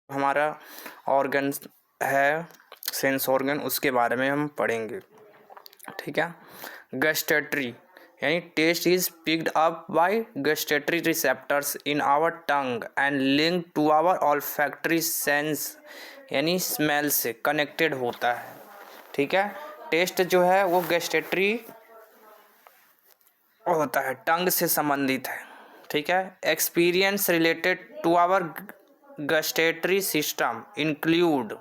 हमारा ऑर्गन है, sense organ, उसके बारे में हम पढ़ेंगे। ठीक है। गस्टेटरी यानी taste is picked up by gustatory receptors in our tongue and link to our olfactory sense यानी स्मेल से कनेक्टेड होता है। ठीक है। टेस्ट जो है वो गस्टेटरी होता है, टंग से संबंधित है। ठीक है। Experience related to our gustatory system include,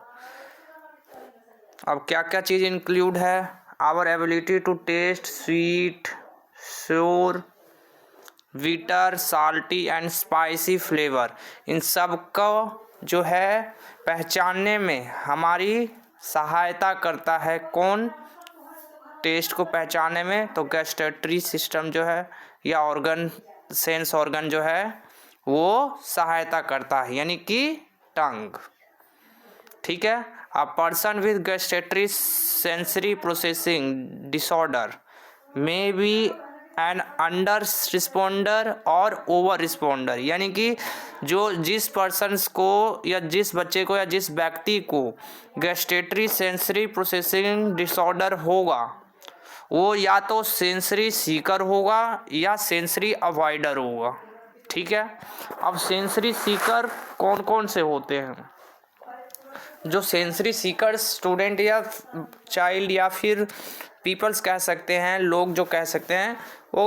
अब क्या क्या चीज़ इंक्लूड है? Our ability to taste sweet, sour, bitter, salty and spicy flavour, इन सब को जो है पहचानने में हमारी सहायता करता है। कौन? टेस्ट को पहचानने में तो गस्टेटरी सिस्टम जो है या ऑर्गन, सेंस ऑर्गन जो है वो सहायता करता है, यानी कि टंग। ठीक है। A person with gustatory sensory processing disorder may be an under responder और ओवर रिस्पॉन्डर, यानी कि जो जिस पर्सन्स को या जिस बच्चे को या जिस व्यक्ति को गस्टेटरी सेंसरी प्रोसेसिंग डिसऑर्डर होगा वो या तो सेंसरी सीकर होगा या सेंसरी अवॉइडर होगा। ठीक है। अब सेंसरी सीकर कौन कौन से होते हैं? जो सेंसरी सीकर स्टूडेंट या चाइल्ड या फिर पीपल्स कह सकते हैं, लोग जो कह सकते हैं, वो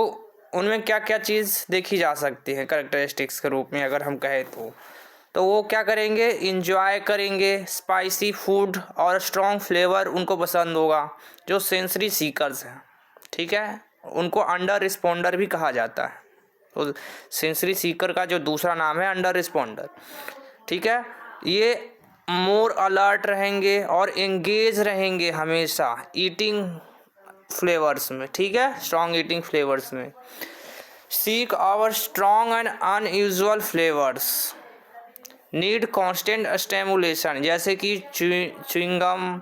उनमें क्या क्या चीज़ देखी जा सकती है कैरेक्टरिस्टिक्स के रूप में अगर हम कहें तो वो क्या करेंगे? इंजॉय करेंगे स्पाइसी फूड और स्ट्रॉन्ग फ्लेवर उनको पसंद होगा, जो सेंसरी सीकर्स हैं। ठीक है। उनको अंडर रिस्पॉन्डर भी कहा जाता है। तो सेंसरी सीकर का जो दूसरा नाम है अंडर रिस्पॉन्डर। ठीक है। ये मोर अलर्ट रहेंगे और एंगेज रहेंगे हमेशा ईटिंग फ्लेवर्स में। ठीक है। स्ट्रॉन्ग ईटिंग फ्लेवर्स में। Seek our strong and unusual flavours, need constant stimulation, जैसे कि chewing gum,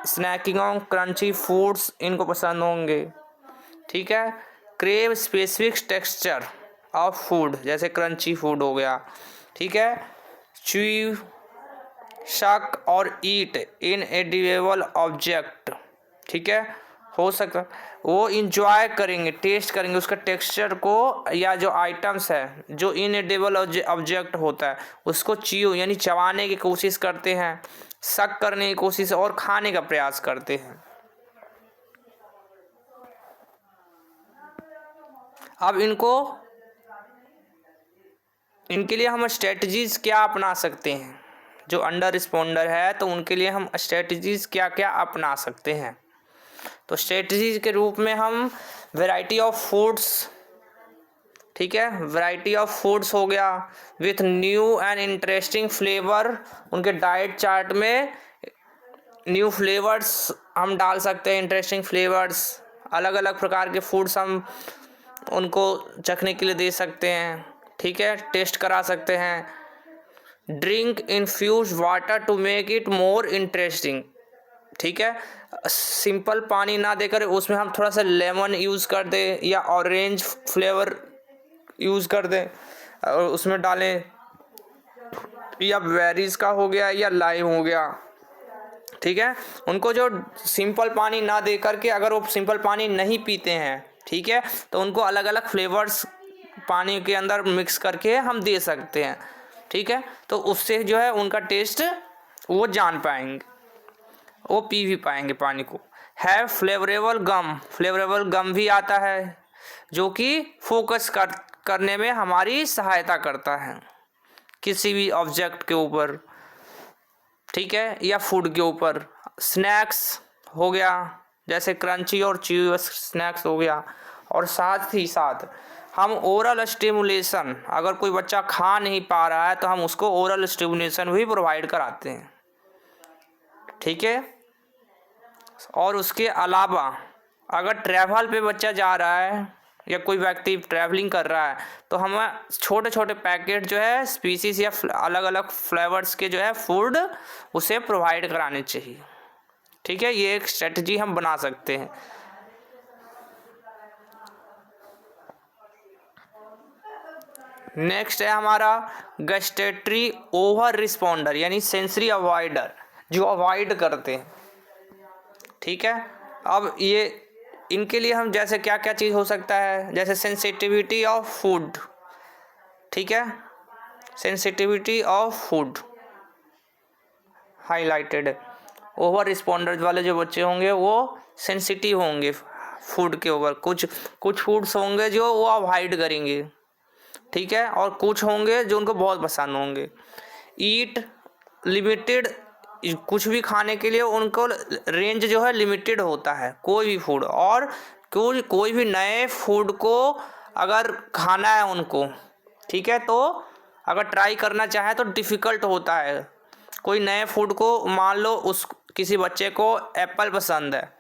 snacking on crunchy foods इनको पसंद होंगे। ठीक है। Crave specific texture of food, जैसे क्रंची फूड हो गया। ठीक है। च्यू, शक और ईट इन एडिबल ऑब्जेक्ट। ठीक है। हो सकता वो इंजॉय करेंगे, टेस्ट करेंगे उसका टेक्सचर को, या जो आइटम्स है जो इनएडिबल ऑब्जेक्ट होता है उसको च्यू यानी चबाने की कोशिश करते हैं, शक करने की कोशिश और खाने का प्रयास करते हैं। अब इनके लिए हम स्ट्रेटजीज क्या अपना सकते हैं? जो अंडर रिस्पॉन्डर है तो उनके लिए हम स्ट्रेटजीज क्या क्या अपना सकते हैं? तो स्ट्रेटजीज के रूप में हम वैरायटी ऑफ फूड्स, ठीक है, वैरायटी ऑफ फूड्स हो गया with new and interesting flavour, उनके डाइट चार्ट में न्यू फ्लेवर्स हम डाल सकते हैं, इंटरेस्टिंग फ्लेवर्स, अलग अलग प्रकार के फूड्स हम उनको चखने के लिए दे सकते हैं। ठीक है। टेस्ट करा सकते हैं। Drink infuse water to make it more interesting. ठीक है। सिंपल पानी ना देकर उसमें हम थोड़ा सा लेमन यूज़ कर दें या ऑरेंज फ्लेवर यूज़ कर दें और उसमें डालें, या बेरीज का हो गया या लाइम हो गया। ठीक है। उनको जो सिंपल पानी ना दे करके अगर वो सिंपल पानी नहीं पीते हैं, ठीक है, तो उनको अलग अलग फ्लेवर्स पानी के अंदर मिक्स करके हम दे सकते हैं। ठीक है। तो उससे जो है उनका टेस्ट वो जान पाएंगे, वो पी भी पाएंगे पानी को। है फ्लेवरेबल गम, फ्लेवरेबल गम भी आता है जो कि फोकस करने में हमारी सहायता करता है किसी भी ऑब्जेक्ट के ऊपर। ठीक है। या फूड के ऊपर। स्नैक्स हो गया जैसे क्रंची और च्यूअस स्नैक्स हो गया। और साथ ही साथ हम ओरल स्टिमुलेशन, अगर कोई बच्चा खा नहीं पा रहा है तो हम उसको ओरल स्टिमुलेशन भी प्रोवाइड कराते हैं। ठीक है। और उसके अलावा अगर ट्रैवल पे बच्चा जा रहा है या कोई व्यक्ति ट्रैवलिंग कर रहा है तो हमें छोटे छोटे पैकेट जो है स्पीसीज या अलग अलग फ्लेवर्स के जो है फूड उसे प्रोवाइड कराने चाहिए। ठीक है। ये एक स्ट्रेटजी हम बना सकते हैं। नेक्स्ट है हमारा गस्टेटरी ओवर रिस्पॉन्डर यानी सेंसरी अवॉइडर, जो अवॉइड करते हैं। ठीक है, अब ये इनके लिए हम जैसे क्या क्या चीज़ हो सकता है, जैसे सेंसिटिविटी ऑफ फूड। ठीक है, सेंसिटिविटी ऑफ फूड हाईलाइटेड है। ओवर रिस्पॉन्डर्स वाले जो बच्चे होंगे वो सेंसिटिव होंगे फूड के ऊपर। कुछ फूड्स होंगे जो वो अवॉइड करेंगे। ठीक है, और कुछ होंगे जो उनको बहुत पसंद होंगे। ईट लिमिटेड, कुछ भी खाने के लिए उनको रेंज जो है लिमिटेड होता है कोई भी फूड, और कोई भी नए फूड को अगर खाना है उनको, ठीक है, तो अगर ट्राई करना चाहे तो डिफ़िकल्ट होता है। कोई नए फूड को, मान लो उस किसी बच्चे को एप्पल पसंद है,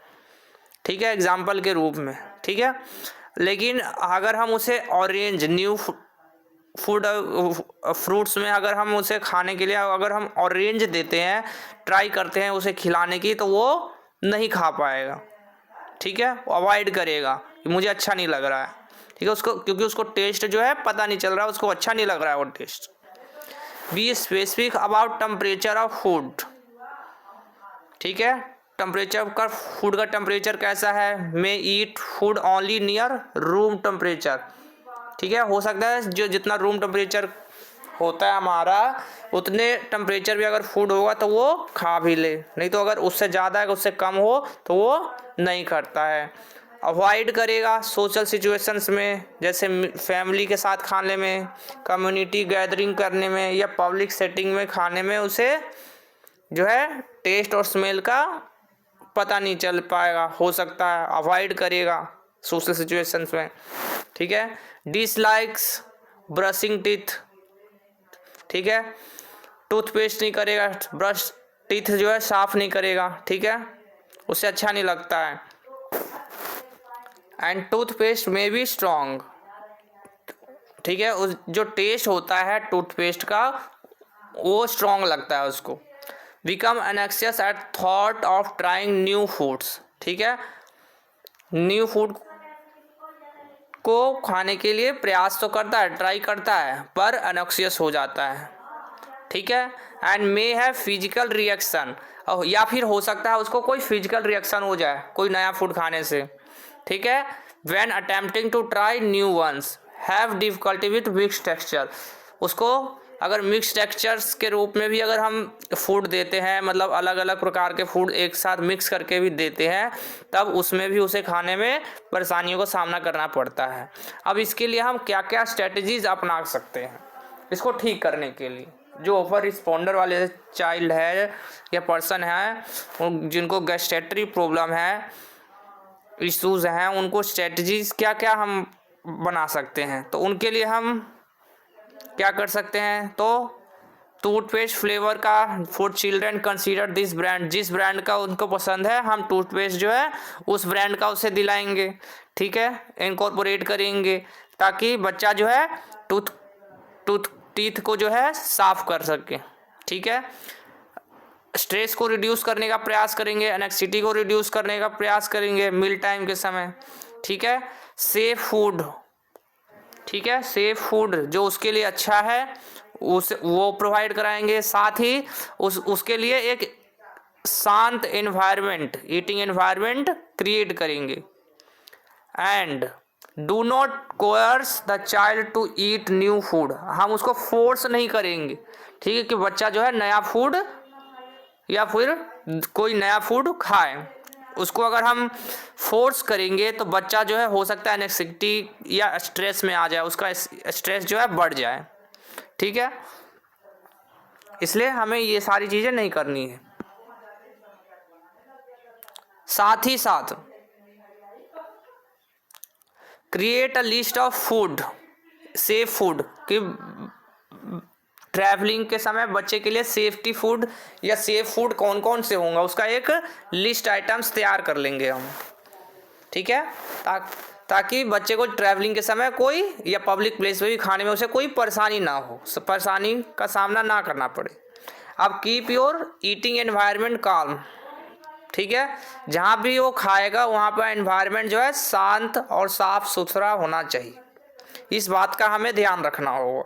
ठीक है, एग्जाम्पल के रूप में, ठीक है, लेकिन अगर हम उसे ऑरेंज न्यू फूड फ्रूट्स में अगर हम उसे खाने के लिए अगर हम ऑरेंज देते हैं, ट्राई करते हैं उसे खिलाने की, तो वो नहीं खा पाएगा। ठीक है, वो अवॉइड करेगा, मुझे अच्छा नहीं लग रहा है। ठीक है, उसको क्योंकि उसको टेस्ट जो है पता नहीं चल रहा है, उसको अच्छा नहीं लग रहा है वो taste. Be specific about temperature of food. ठीक है, टेम्परेचर का, फूड का टेम्परेचर कैसा है। May eat food only near room temperature. ठीक है, हो सकता है जो जितना रूम टेम्परेचर होता है हमारा, उतने टेम्परेचर भी अगर फूड होगा तो वो खा भी ले, नहीं तो अगर उससे ज़्यादा है उससे कम हो तो वो नहीं करता है। अवॉइड करेगा सोशल सिचुएशंस में, जैसे फैमिली के साथ खाने में, कम्युनिटी गैदरिंग करने में, या पब्लिक सेटिंग में खाने में उसे जो है टेस्ट और स्मेल का पता नहीं चल पाएगा, हो सकता है अवॉइड करेगा सोशल सिचुएशंस में। ठीक है, डिसलाइक्स ब्रशिंग टीथ। ठीक है, टूथपेस्ट नहीं करेगा, ब्रश टीथ जो है साफ नहीं करेगा। ठीक है, उसे अच्छा नहीं लगता है। एंड टूथपेस्ट में बी स्ट्रॉन्ग। ठीक है, उस जो टेस्ट होता है टूथपेस्ट का वो स्ट्रॉन्ग लगता है उसको। Become anxious at thought of trying new foods. ठीक है, न्यू फूड को खाने के लिए प्रयास तो करता है, ट्राई करता है, पर एनेक्सियस हो जाता है। ठीक है, and may have physical reaction, या फिर हो सकता है उसको कोई फिजिकल रिएक्शन हो जाए कोई नया फूड खाने से। ठीक है, when attempting to try new ones have difficulty with mix texture. उसको अगर मिक्स टेक्सचर्स के रूप में भी अगर हम फूड देते हैं, मतलब अलग अलग प्रकार के फूड एक साथ मिक्स करके भी देते हैं, तब उसमें भी उसे खाने में परेशानियों का सामना करना पड़ता है। अब इसके लिए हम क्या क्या स्ट्रेटजीज अपना सकते हैं इसको ठीक करने के लिए। जो ओवर रिस्पॉन्डर वाले चाइल्ड है या पर्सन है जिनको गैस्ट्रेटरी प्रॉब्लम है, इश्यूज़ हैं, उनको स्ट्रेटजीज क्या क्या हम बना सकते हैं। तो उनके लिए हम क्या कर सकते हैं, तो टूथपेस्ट फ्लेवर का for children consider this brand. जिस ब्रांड का उनको पसंद है हम टूथपेस्ट जो है उस ब्रांड का उसे दिलाएंगे। ठीक है, इनकॉर्पोरेट करेंगे ताकि बच्चा जो है टीथ को जो है साफ कर सके। ठीक है, स्ट्रेस को रिड्यूस करने का प्रयास करेंगे, एनेक्सिटी को रिड्यूस करने का प्रयास करेंगे मील टाइम के समय। ठीक है, सेफ फूड। ठीक है, सेफ फूड जो उसके लिए अच्छा है वो प्रोवाइड कराएंगे। साथ ही उसके लिए एक शांत एनवायरनमेंट, ईटिंग एनवायरनमेंट क्रिएट करेंगे। And do not coerce the child to eat new food. हम उसको फोर्स नहीं करेंगे। ठीक है, कि बच्चा जो है नया फूड या फिर कोई नया फूड खाए। उसको अगर हम फोर्स करेंगे तो बच्चा जो है हो सकता है एनेक्सिटी या स्ट्रेस में आ जाए, उसका स्ट्रेस जो है बढ़ जाए। ठीक है, इसलिए हमें ये सारी चीज़ें नहीं करनी है। साथ ही साथ create a list of food, safe food, कि ट्रैवलिंग के समय बच्चे के लिए सेफ्टी फूड या सेफ फूड कौन कौन से होंगे उसका एक लिस्ट आइटम्स तैयार कर लेंगे हम। ठीक है, ताकि बच्चे को ट्रैवलिंग के समय कोई या पब्लिक प्लेस में भी खाने में उसे कोई परेशानी ना हो, परेशानी का सामना ना करना पड़े। अब keep your eating environment calm. ठीक है, जहाँ भी वो खाएगा वहाँ पर एनवायरनमेंट जो है शांत और साफ सुथरा होना चाहिए। इस बात का हमें ध्यान रखना होगा।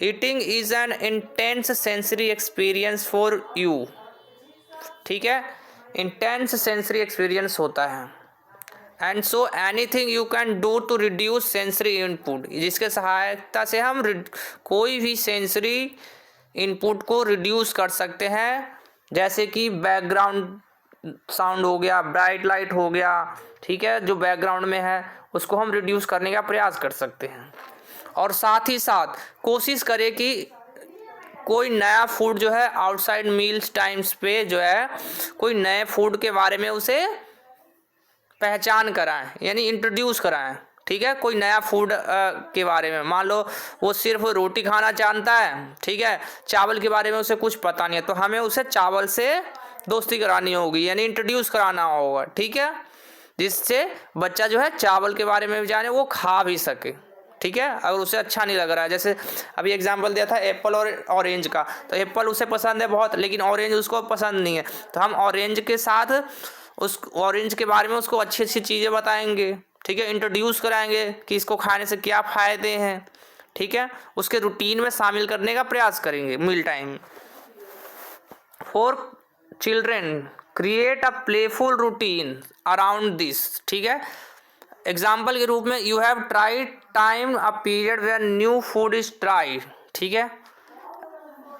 Eating is an intense sensory experience for you, ठीक है, इंटेंस सेंसरी एक्सपीरियंस होता है। And so anything you can do to reduce sensory input, जिसके सहायता से हम कोई भी सेंसरी इनपुट को रिड्यूस कर सकते हैं, जैसे कि बैकग्राउंड साउंड हो गया, ब्राइट लाइट हो गया, ठीक है, जो बैकग्राउंड में है उसको हम रिड्यूस करने का प्रयास कर सकते हैं। और साथ ही साथ कोशिश करें कि कोई नया फूड जो है आउटसाइड मील्स टाइम्स पे जो है कोई नए फूड के बारे में उसे पहचान कराएं, यानी इंट्रोड्यूस कराएं, ठीक है। कोई नया फूड के बारे में, मान लो वो सिर्फ रोटी खाना जानता है, ठीक है, चावल के बारे में उसे कुछ पता नहीं है, तो हमें उसे चावल से दोस्ती करानी होगी, यानी इंट्रोड्यूस कराना होगा, ठीक है, जिससे बच्चा जो है चावल के बारे में भी जाने, वो खा भी सके, ठीक है। अगर उसे अच्छा नहीं लग रहा है, जैसे अभी एग्जांपल दिया था एप्पल और ऑरेंज का, तो एप्पल उसे पसंद है बहुत, लेकिन ऑरेंज उसको पसंद नहीं है, तो हम ऑरेंज के साथ उस ऑरेंज के बारे में उसको अच्छी अच्छी चीज़ें बताएंगे, ठीक है, इंट्रोड्यूस कराएंगे कि इसको खाने से क्या फ़ायदे हैं, ठीक है, उसके रूटीन में शामिल करने का प्रयास करेंगे meal time. For children create a playful routine around this, ठीक है। एग्जाम्पल के रूप में you have tried time a period where new food is tried, ठीक है,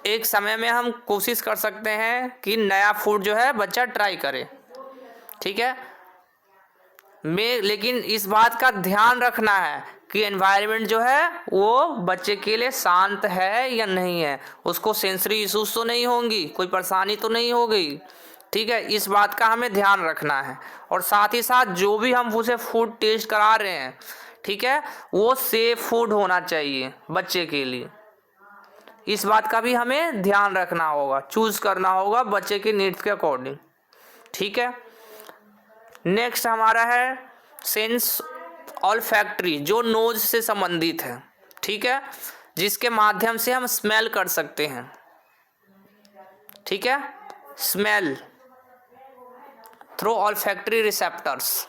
एक समय में हम कोशिश कर सकते हैं कि नया फूड जो है बच्चा ट्राई करे, ठीक है। लेकिन इस बात का ध्यान रखना है कि एनवायरनमेंट जो है वो बच्चे के लिए शांत है या नहीं है, उसको सेंसरी इश्यूज तो नहीं होंगी, कोई परेशानी तो नहीं होगी, ठीक है, इस बात का हमें ध्यान रखना है। और साथ ही साथ जो भी हम उसे फूड टेस्ट करा रहे हैं, ठीक है, वो सेफ फूड होना चाहिए बच्चे के लिए, इस बात का भी हमें ध्यान रखना होगा, चूज करना होगा बच्चे के नीड्स के अकॉर्डिंग, ठीक है। नेक्स्ट हमारा है सेंस ऑल्फैक्टरी, जो नोज से संबंधित है, ठीक है, जिसके माध्यम से हम स्मेल कर सकते हैं, ठीक है, smell through olfactory receptors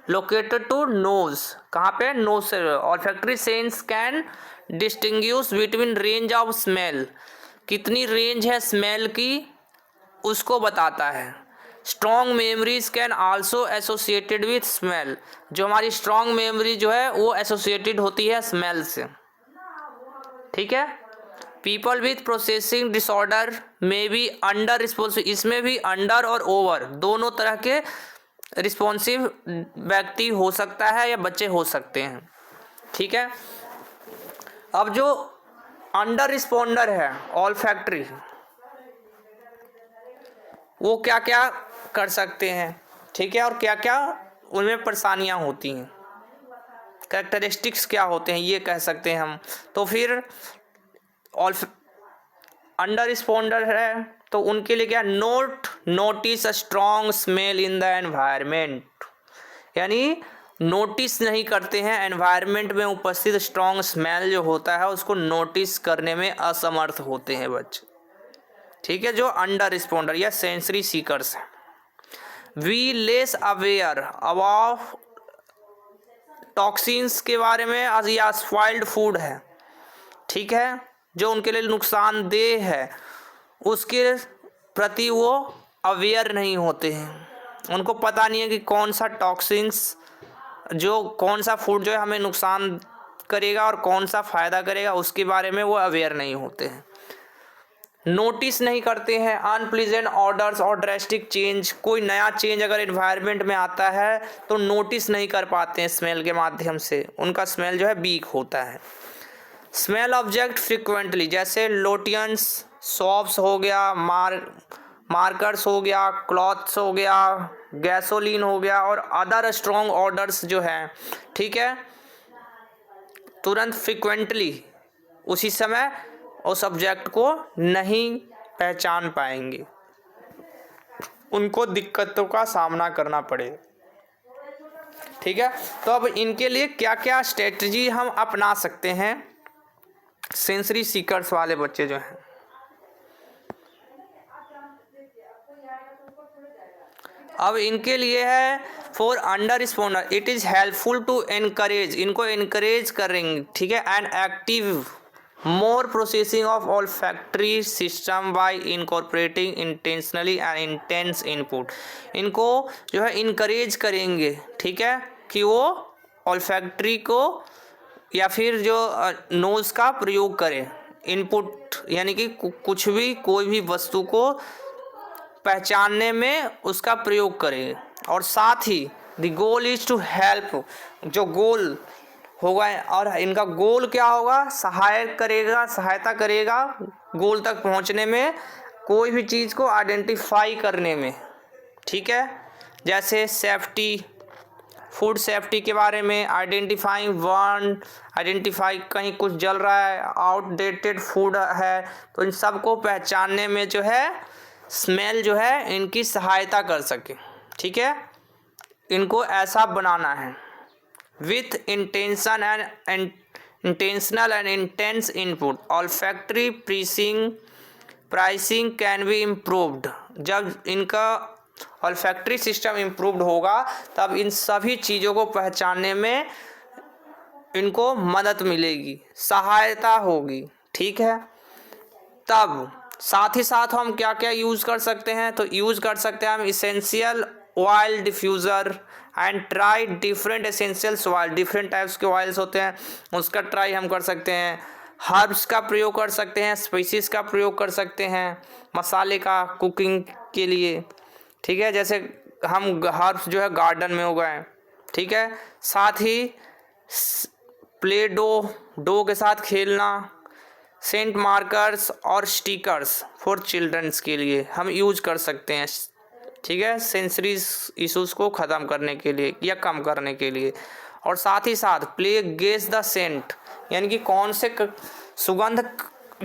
located to nose, कहाँ पे, नोज से। Olfactory sense can distinguish between range of smell, कितनी रेंज है स्मेल की उसको बताता है। Strong memories can also associated with smell, जो हमारी स्ट्रॉन्ग मेमोरी जो है वो एसोसिएटेड होती है स्मेल से, ठीक है। पीपल विथ प्रोसेसिंग डिसऑर्डर में भी अंडर रिस्पॉन्सिव, इसमें भी अंडर और ओवर दोनों तरह के रिस्पॉन्सिव व्यक्ति हो सकता है या बच्चे हो सकते हैं, ठीक है। अब जो अंडर रिस्पॉन्डर है ऑल्फैक्टरी, वो क्या क्या कर सकते हैं, ठीक है, और क्या क्या उनमें परेशानियां होती हैं, कैरेक्टरिस्टिक्स क्या होते हैं ये कह सकते हैं हम। तो फिर अंडर रिस्पॉन्डर है तो उनके लिए क्या, notice a strong smell in the environment, यानी नोटिस नहीं करते हैं एनवायरमेंट में उपस्थित स्ट्रॉन्ग स्मेल जो होता है उसको नोटिस करने में असमर्थ होते हैं बच्चे, ठीक है, जो अंडर रिस्पॉन्डर या सेंसरी सीकर्स हैं। We less aware about toxins के बारे में या स्पॉइल्ड फूड है, ठीक है, जो उनके लिए नुकसानदेह है उसके प्रति वो अवेयर नहीं होते हैं, उनको पता नहीं है कि कौन सा टॉक्सिन्स, जो कौन सा फूड जो है हमें नुकसान करेगा और कौन सा फ़ायदा करेगा उसके बारे में वो अवेयर नहीं होते हैं। नोटिस नहीं करते हैं अनप्लीजेंट ऑर्डर्स और ड्रेस्टिक चेंज, कोई नया चेंज अगर एनवायरनमेंट में आता है तो नोटिस नहीं कर पाते हैं स्मेल के माध्यम से, उनका स्मेल जो है वीक होता है। स्मेल ऑब्जेक्ट फ्रिक्वेंटली, जैसे लोटियंस, सॉप्स हो गया, मार्कर्स हो गया, क्लॉथ्स हो गया, गैसोलीन हो गया और अदर स्ट्रॉन्ग ऑर्डर्स जो हैं, ठीक है, तुरंत फ्रिक्वेंटली उसी समय उस सब्जेक्ट को नहीं पहचान पाएंगे, उनको दिक्कतों का सामना करना पड़ेगा, ठीक है। तो अब इनके लिए क्या क्या स्ट्रेटजी हम अपना सकते हैं सेंसरी सीकर्स वाले बच्चे जो हैं। अब इनके लिए है for under responder it is helpful to encourage, इनको इनकरेज करेंगे, ठीक है, and active more processing of olfactory system by incorporating intentionally and intense input. इनको जो है इनकरेज करेंगे, ठीक है, कि वो olfactory को या फिर जो नोज़ का प्रयोग करें, इनपुट यानी कि कुछ भी कोई भी वस्तु को पहचानने में उसका प्रयोग करें। और साथ ही the goal is to help, जो गोल होगा, और इनका गोल क्या होगा, सहायता करेगा गोल तक पहुंचने में, कोई भी चीज़ को आइडेंटिफाई करने में, ठीक है, जैसे सेफ्टी, फूड सेफ्टी के बारे में, आइडेंटिफाई कहीं कुछ जल रहा है, आउटडेटेड फूड है, तो इन सब को पहचानने में जो है स्मेल जो है इनकी सहायता कर सके, ठीक है, इनको ऐसा बनाना है। With intentional and intense input olfactory pricing can be improved. जब इनका olfactory सिस्टम इम्प्रूव्ड होगा तब इन सभी चीज़ों को पहचानने में इनको मदद मिलेगी, सहायता होगी, ठीक है। तब साथ ही साथ हम क्या क्या यूज़ कर सकते हैं, तो यूज़ कर सकते हैं हम essential oil diffuser and try different essentials oil, different types के ऑयल्स होते हैं, उसका ट्राई हम कर सकते हैं। हर्ब्स का प्रयोग कर सकते हैं, स्पाइसेस का प्रयोग कर सकते हैं, मसाले का कुकिंग के लिए, ठीक है, जैसे हम हर्ब्स जो है गार्डन में उगाएं, ठीक है। साथ ही प्ले डो के साथ खेलना, सेंट मार्कर्स और स्टिकर्स फॉर चिल्ड्रंस के लिए हम यूज कर सकते हैं, ठीक है, सेंसरी इश्यूज को ख़त्म करने के लिए या कम करने के लिए। और साथ ही साथ प्ले गेस द सेंट, यानी कि कौन से सुगंध,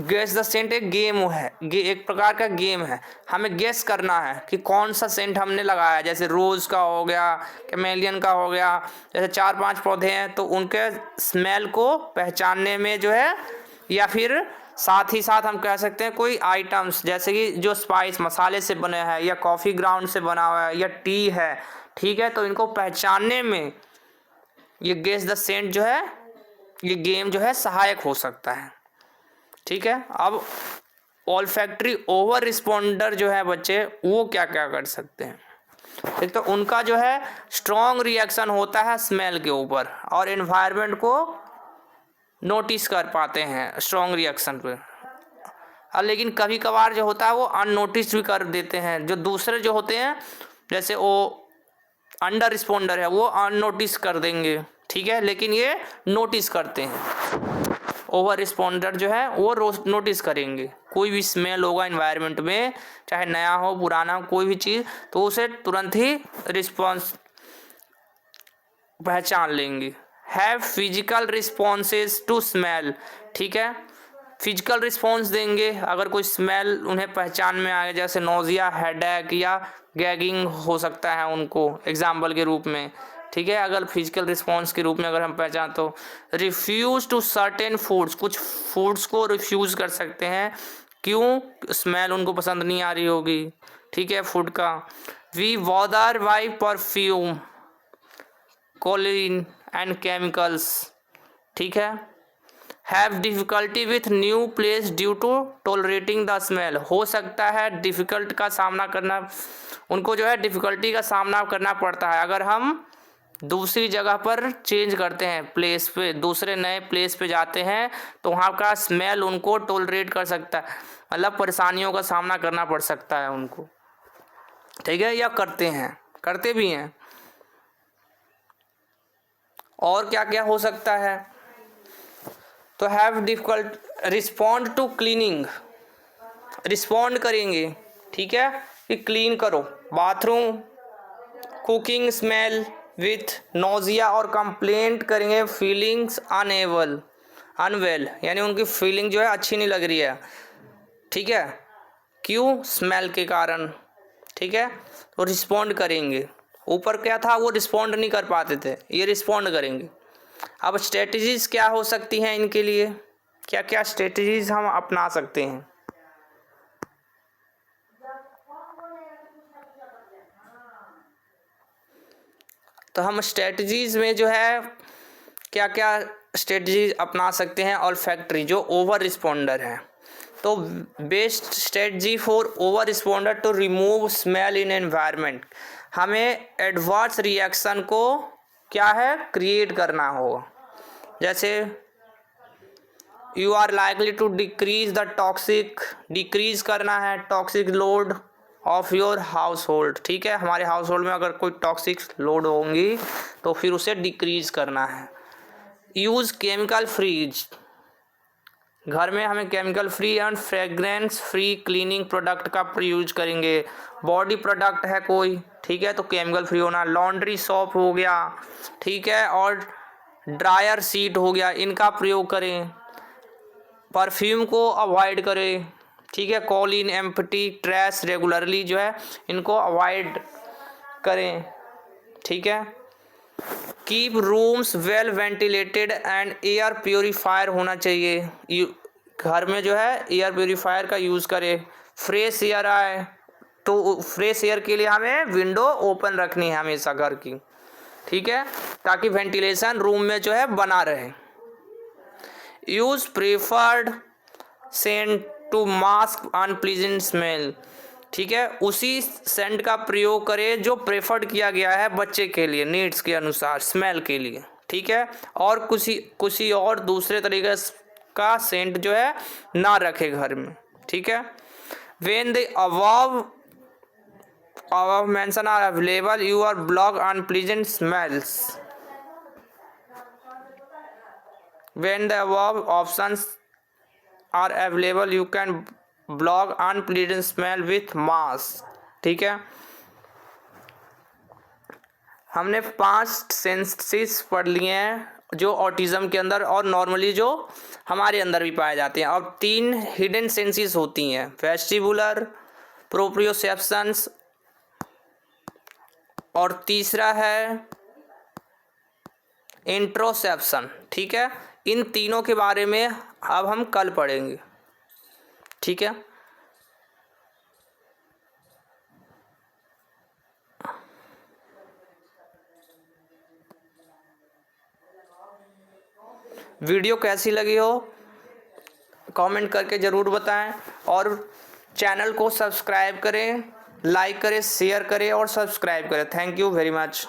गेस द सेंट एक गेम है, एक प्रकार का गेम है, हमें गेस करना है कि कौन सा सेंट हमने लगाया, जैसे रोज़ का हो गया, कैमेलियन का हो गया, जैसे 4-5 पौधे हैं तो उनके स्मेल को पहचानने में जो है, या फिर साथ ही साथ हम कह सकते हैं कोई आइटम्स जैसे कि जो स्पाइस मसाले से बने हैं या कॉफ़ी ग्राउंड से बना हुआ है या टी है, ठीक है, तो इनको पहचानने में ये गेस द सेंट जो है, ये गेम जो है सहायक हो सकता है, ठीक है। अब olfactory ओवर रिस्पॉन्डर जो है बच्चे, वो क्या क्या कर सकते हैं, एक तो उनका जो है स्ट्रॉन्ग रिएक्शन होता है स्मेल के ऊपर और एनवायरनमेंट को नोटिस कर पाते हैं स्ट्रॉन्ग रिएक्शन पे, और लेकिन कभी कभार जो होता है वो अननोटिस भी कर देते हैं। जो दूसरे जो होते हैं जैसे वो अंडर रिस्पॉन्डर है वो अननोटिस कर देंगे, ठीक है, लेकिन ये नोटिस करते हैं। ओवर रिस्पॉन्डर जो है वो नोटिस करेंगे, कोई भी स्मेल होगा इन्वायरमेंट में, चाहे नया हो पुराना हो कोई भी चीज़, तो उसे तुरंत ही रिस्पॉन्स पहचान लेंगे। Have physical responses to smell, ठीक है, फिजिकल रिस्पॉन्स देंगे अगर कोई स्मेल उन्हें पहचान में आए, जैसे नोजिया, हेडेक या गैगिंग हो सकता है उनको एग्जाम्पल के रूप में, ठीक है, अगर फिजिकल रिस्पॉन्स के रूप में अगर हम पहचान। तो रिफ्यूज़ टू सर्टेन फूड्स, कुछ फूड्स को रिफ्यूज़ कर सकते हैं, क्यों, स्मेल उनको पसंद नहीं आ रही होगी, ठीक है, फूड का। We bother by perfume, cologne and chemicals, ठीक है। Have difficulty with new place due to tolerating the smell, हो सकता है डिफ़िकल्ट का सामना करना, उनको जो है डिफ़िकल्टी का सामना करना पड़ता है अगर हम दूसरी जगह पर चेंज करते हैं, प्लेस पे, दूसरे नए प्लेस पे जाते हैं, तो वहाँ का स्मेल उनको टॉलरेट कर सकता है, मतलब परेशानियों का सामना करना पड़ सकता है उनको, ठीक है, या करते भी हैं। और क्या क्या हो सकता है, तो have difficult respond to cleaning, respond करेंगे, ठीक है, कि क्लीन करो bathroom, cooking smell with nausea, और कंप्लेंट करेंगे फीलिंग्स अनवेल, यानी उनकी फीलिंग जो है अच्छी नहीं लग रही है, ठीक है, क्यों, स्मेल के कारण, ठीक है, तो रिस्पॉन्ड करेंगे। ऊपर क्या था वो रिस्पॉन्ड नहीं कर पाते थे, ये रिस्पॉन्ड करेंगे। अब स्ट्रेटजीज क्या हो सकती हैं इनके लिए, क्या क्या स्ट्रेटजीज हम अपना सकते हैं, तो हम स्ट्रेटजीज में जो है क्या क्या स्ट्रेटजी अपना सकते हैं। ऑल्फैक्टरी जो ओवर रिस्पॉन्डर है, तो best strategy for over responder to remove smell in environment, हमें एडवर्स रिएक्शन को क्या है क्रिएट करना होगा। जैसे you are likely to decrease the toxic, decrease करना है toxic load of your household. ठीक है, हमारे हाउस होल्ड में अगर कोई टॉक्सिक लोड होंगी तो फिर उसे डिक्रीज करना है। यूज़ केमिकल फ्रीज, घर में हमें chemical free and fragrance free cleaning product का यूज करेंगे। बॉडी प्रोडक्ट है कोई, ठीक है, तो केमिकल फ्री होना। लॉन्ड्री सोप हो गया, ठीक है, और ड्रायर शीट हो गया, इनका प्रयोग करें। परफ्यूम को अवॉइड करें, ठीक है। कॉलिन एम्प्टी ट्रैश रेगुलरली जो है इनको अवॉइड करें, ठीक है। Keep rooms well ventilated and air purifier होना चाहिए, घर में जो है एयर प्योरीफायर का यूज़ करें। फ्रेश एयर आए तो फ्रेश एयर के लिए हमें विंडो ओपन रखनी है हमेशा घर की, ठीक है, ताकि वेंटिलेशन रूम में जो है बना रहे। Use preferred scent to mask unpleasant smell, ठीक है, उसी सेंट का प्रयोग करें जो प्रेफर्ड किया गया है बच्चे के लिए नीड्स के अनुसार स्मेल के लिए, ठीक है, और कुछ और दूसरे तरीके का सेंट जो है ना रखे घर में, ठीक है। When the above mention are available you are block unpleasant smells. When the above options are available you can block unpleasant smell with mask, ठीक है। हमने 5 सेंसेस पढ़ लिए हैं जो ऑटिज्म के अंदर और नॉर्मली जो हमारे अंदर भी पाए जाते हैं, और 3 हिडन सेंसेस होती हैं, वेस्टिबुलर, प्रोप्रियोसेप्शंस और तीसरा है इंट्रोसेप्शन, ठीक है। इन तीनों के बारे में अब हम कल पढ़ेंगे, ठीक है। वीडियो कैसी लगी हो कमेंट करके ज़रूर बताएं, और चैनल को सब्सक्राइब करें, लाइक करें, शेयर करें और सब्सक्राइब करें। Thank you very much.